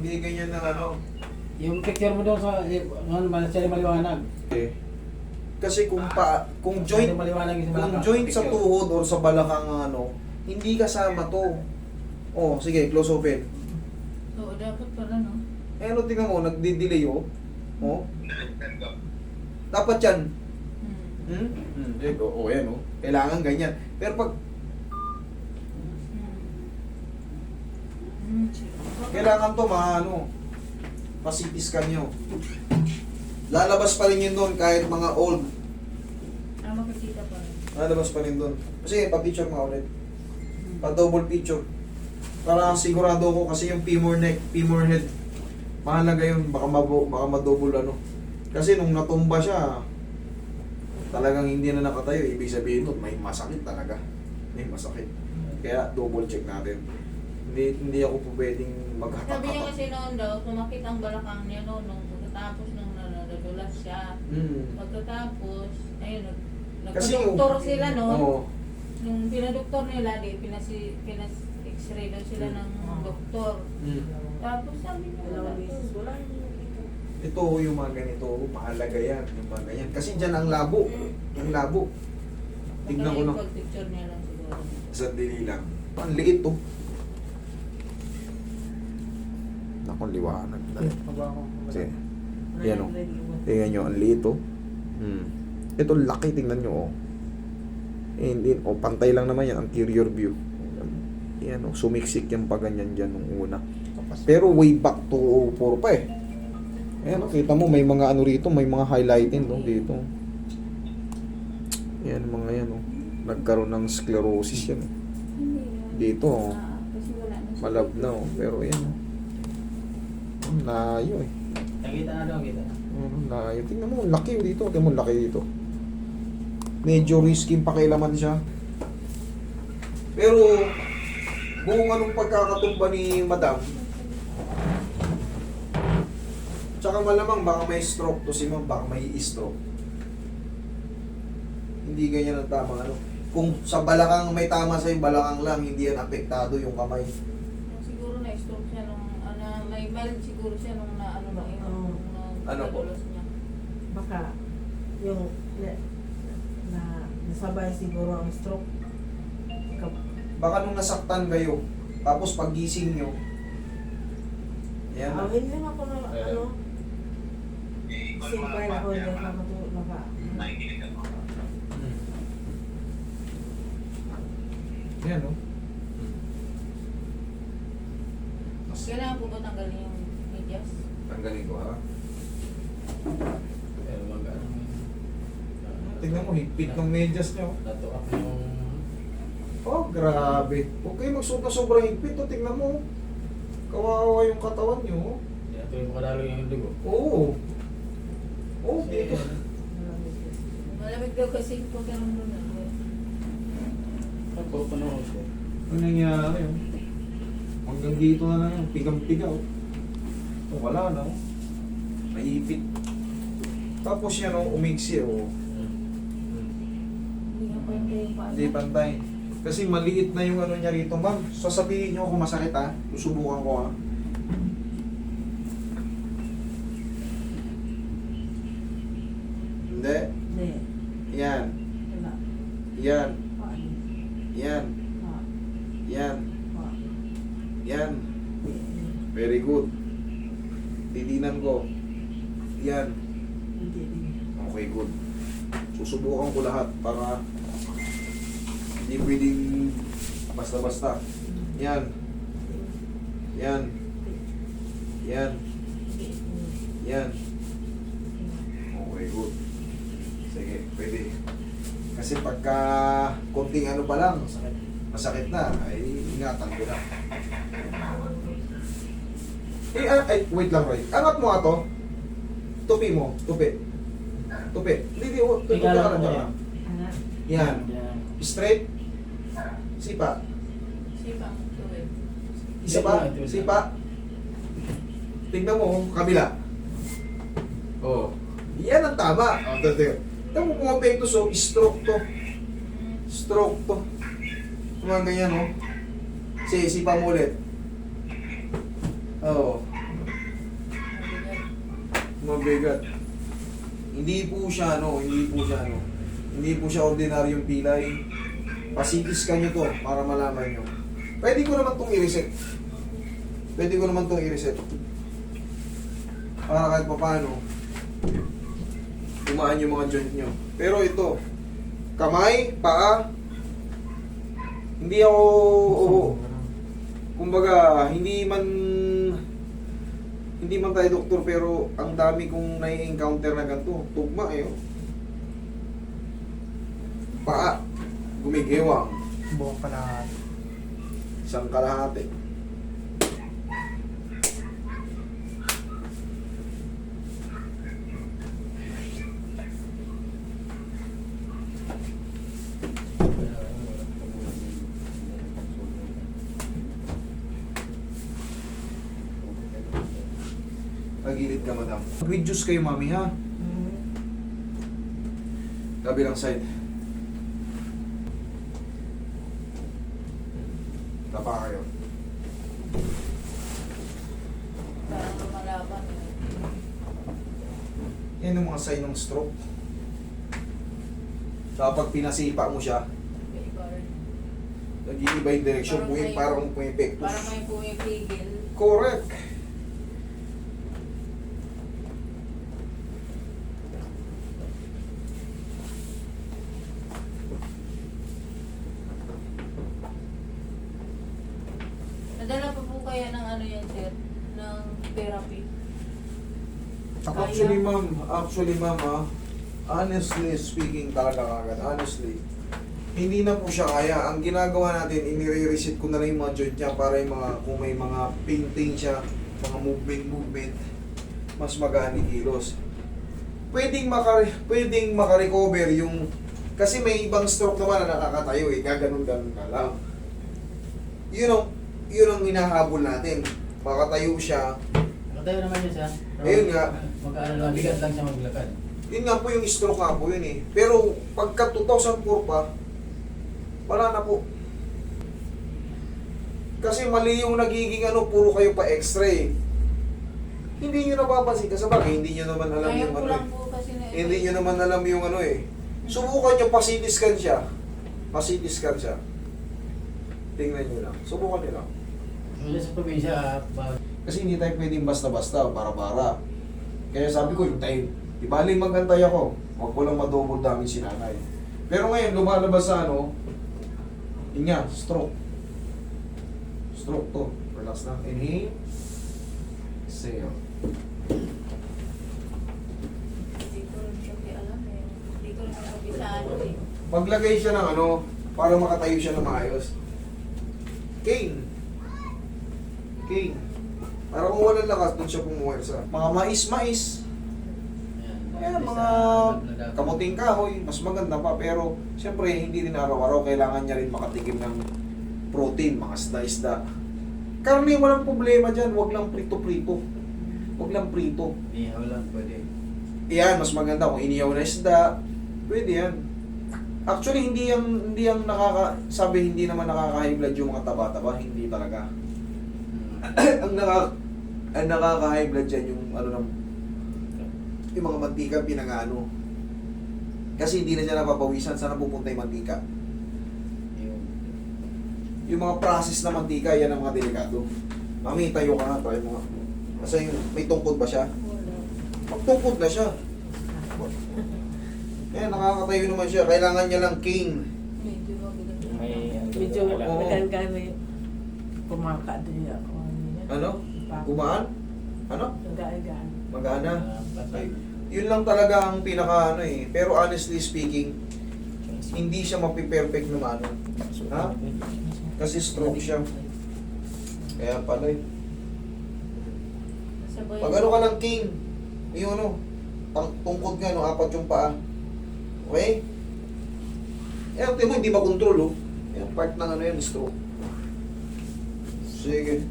Hindi ganyan na ano. Yung picture mo doon sa, ano ba, siya maliwanag. Eh. Kasi kung Siya joint, maliwanag yung kung balakang joint sa picture. tuhod or sa balakang ano, hindi kasama to. Oh, sige, close open. Oo, dapat pala, no? Eh, ano tingnan mo, nagdi-delay oh. Oh. Dapat yan. Hmm. Oo, yan oh. Kailangan ganyan. Pero pag Hmm. kailangan to ano, pa-CT scan nyo. Lalabas pa rin yun doon kahit mga old. Makikita pa rin. Lalabas pa rin doon. Kasi pa-picture mo ulit. Pa-double picture. Para sigurado ko kasi yung femur neck, femur head. Mahalaga yun. Baka ma-double ano. Kasi nung natumba siya, talagang hindi na nakatayo. Ibig sabihin nun, may masakit talaga. May masakit. Kaya double check natin. Hindi ako po pwedeng Sabi niya maghatak-hatak. kasi noon daw, sumakit ang balakang niya noon nung pagkatapos nung nadulas siya. Pagkatapos, ayun, Kasi nagpa-doktor sila noon. Oo. Nung pinadoktor nila, pinas-x-ray daw sila ng doktor. Tapos sabi niya, wala to. Ito yung mga ganito, mahalaga yan, yung mga ganyan. Kasi dyan ang labo. Ang labo. Tignan ko na. Pag-picture niya lang siguro. Sa dili lang. Ang liit to. Nakong liwanag. Sige. Yan o. Tingnan nyo, ang liit to. Ito laki, tingnan nyo o. Hindi, pantay lang naman yan, anterior view. Yan o, sumiksik yung paganyan dyan nung una. Pero way back to 4 pa eh. Ayan, kita mo may mga ano rito, may mga highlighting no, dito. Yan, mga yan oh. Nagkaroon ng sclerosis yan. Dito oh. Kasi wala na siya. Malab na oh, pero yan oh. Ang layo eh. Nakita na daw, kita na. Layo. Tingnan mo, laki dito. Tingnan mo, laki dito. Medyo risky pakialaman siya. Pero, buong anong pagkakatumba ni Madam, tsaka malamang baka may stroke to si Ma'am, baka may stroke. Hindi ganyan ang tamang ano. Kung sa balakang may tama sa yung balakang lang, hindi yan apektado yung kamay. Siguro na-stroke siya nung, may mild siguro siya nung ano ba yun. Ano po? Niya. Baka yung nasabay siguro ang stroke. Baka nung nasaktan kayo, tapos paggising nyo, yan na. Hindi ako na ano. Simpay na ako hindi ako maka. Yan no? Kailangan po ba tanggalin yung medyas? Tanggalin ko ha. Pero mag-ano. Tingnan mo, higpit ng medyas nyo. Natuak yung... Oh, grabe. Huwag kayo magsuot na sobrang higpit. O, tingnan mo. Kawawa yung katawan nyo. Ito yung kadalo yung dugo. Oo. Oo, dito. Malamig daw kasi po ganun nun. Ang pupuno ko. Ano nangyari yun? Hanggang dito na lang yung pigang-pigaw. Oh, wala na. Oh. Naipit. Tapos yan, oh, umigsi. Oh. Hindi nga pwede yung paano. Hindi pantay. Kasi maliit na yung ano niya rito, ma'am. Sasabihin niyo kung masakit ha. Susubukan ko ha. Hindi. Hindi. Yan. Wala. Yan. Pa. Yan. Pa. Yan. Pa. Yan. Very good. Titinan ko. Yan. Hindi din. Okay, good. Susubukan ko lahat para hindi pwedeng basta-basta. Yan. Yan. Yan. Yan. Okay, good. Sige, pwede. Kasi pagka konting ano pa lang, masakit na, ay ingatan ko na. Ay, wait lang, Roy. Angat mo nga to. Tupi mo. Tupi. Tupi. Hindi, tupi ka lang dyan. Anak. Yan. Straight. Sipa. Sipa, tuwid. Isa pa. Sipa. Tingnan mo, kabila. Oh. Yan ang tama. Oh, tingnan mo kung apekto so, stroke to. Stroke to. Mga ganyan, oh. Sipa mo ulit. Oh. Mabigat. Hindi po siya hindi po siya ordinaryong pilay. Pasitis ka nyo to para malaman nyo. Pwede ko naman itong i-reset. Para kahit paano, tumaan yung mga joint nyo. Pero ito, kamay, paa, hindi ako, kumbaga, hindi man tayo doktor, pero ang dami kong nai-encounter na ganito. Tugma eh. Paa, gumigewang. Buong pala. Isang kalahati. Tagilid ka, madam. Mag-reduce kayo, mami, ha? Kabilang side. Tapa kayo. Parang lumalaban. Yan yung mga sign ng stroke. Kapag pinasipa mo siya, Iba rin. nag-iiba yung direksyon, parang pumipektus. Parang may pumipigil. Correct. Nadala pa po kaya ng ano yan, sir? Ng therapy. Actually, ma'am, honestly speaking talaga kagad, honestly, hindi na po siya kaya. Ang ginagawa natin, inire-reset ko na lang yung mga joint niya para yung mga, kung may mga painting siya, mga movement, mas magaan yung kilos. Pwedeng makarecover yung, kasi may ibang stroke naman na nakakatayo eh, gaganon-ganon ka lang. Yun ang hinahabol natin. Makatayo siya. Nakatayo naman yun siya. Ayun nga. Mag-ano lang, bigat lang siya maglakad. Yun nga po yung stroke nga po yun eh. Pero pagka 2004 pa, wala na po. Kasi mali yung nagiging ano, puro kayo pa x-ray. Hindi nyo napapansin. Kasi bakit hindi nyo naman alam Ngayon yung ko ano lang eh. po kasi na Hindi nyo naman alam yung ano eh. Subukan nyo, pa-CT scan siya. Pa-CT scan siya. Tingnan nyo lang. Subukan nyo lang. Wala sa probinsya, Kasi hindi tayo pwedeng basta-basta, para-para. Kaya sabi ko, yung time, di bali magantay ako. Huwag ko lang madouble damage si nanay. Pero ngayon, lumalabas sa ano, yun nga, stroke. Stroke to. Relax lang. Inhale. Exhale. Hindi ko rin siya alam eh. Hindi ko rin siya kabisaan eh. Paglagay siya ng ano, para makatayo siya ng maayos. Cane. Para kung walang lakas, doon siya pumuwersa. Mga mais. Ayan, mga kamuting kahoy, mas maganda pa. Pero, siyempre, hindi rin araw-araw. Kailangan niya rin makatikim ng protein, mga isda-isda. Karne, walang problema dyan. Huwag lang prito-prito. Ihaw lang, pwede. Yan, mas maganda kung inihaw na isda. Pwede yan. Actually, hindi naman nakaka-high blood yung mga taba-taba. Hindi talaga. ang nakaka-high blood dyan yung yung mga mantika pinangano. Kasi hindi na siya napapawisan. Saan pupunta yung mantika? Yung mga process na mantika, yan ang mga delikado. Mami, tayo ka nga. Tayo mga. Kasi may tungkod ba siya? Wala. Pagtungkod na siya. Kaya nakakatayo naman siya. Kailangan niya lang cane. Medyo mabigat. Medyo Oo. nagkan kami kumakad din ako. Ano? Gumaan? Ano? Gaan. Magana? Ay, yun lang talaga ang pinaka ano eh. Pero honestly speaking, hindi siya mapiperfect naman. Ha? Kasi stroke siya. Kaya pala eh. Sabay. Pag ano ka lang cane, yung ano, tungkod nga, no, apat yung paa. Okay? Eh, tingnan mo, hindi makontrol, oh. Yan, part ng ano yan, stroke. Sige.